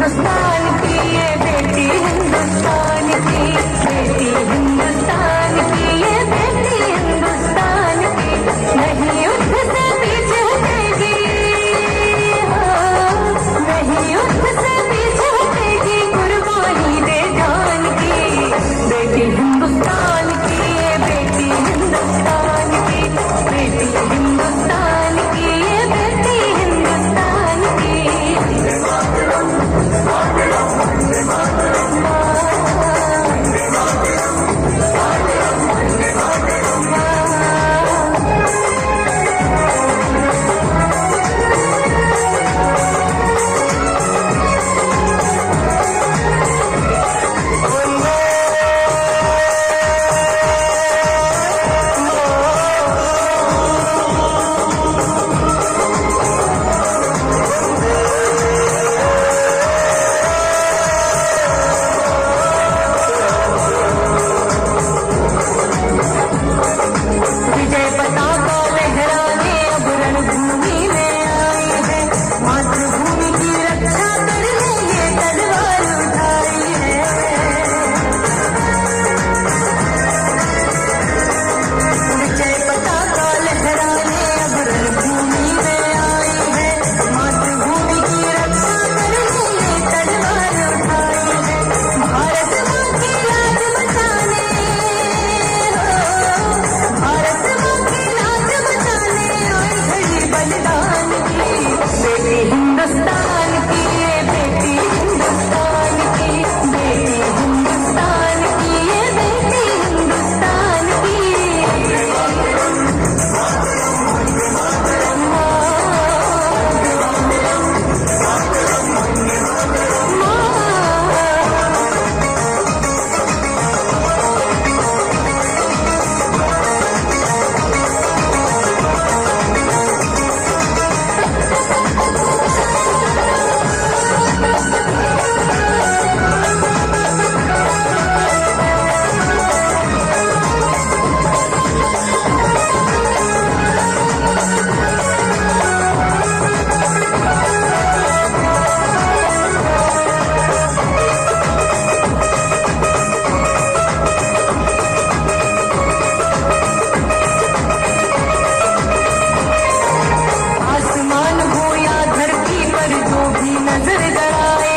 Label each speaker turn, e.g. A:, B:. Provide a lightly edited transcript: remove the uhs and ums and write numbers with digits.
A: हिंदुस्तान की ये बेटी हिंदुस्तान की बेटी हिंदुस्तान की ये बेटी हिंदुस्तान की नहीं युद्ध से पीछे हटेगी नहीं युद्ध से पीछे हटेगी कुर्बानी दे जान की बेटी हिंदुस्तान की ये बेटी हिंदुस्तान की बेटी हिंदुस्तान की ये बेटी हिंदुस्तान की हिंदुस्तान की ये बेटी हिंदुस्तान की बेटी हिंदुस्तान की ये बेटी हिंदुस्तान की आसमान हो या धरती पर जो भी नजर गड़ाए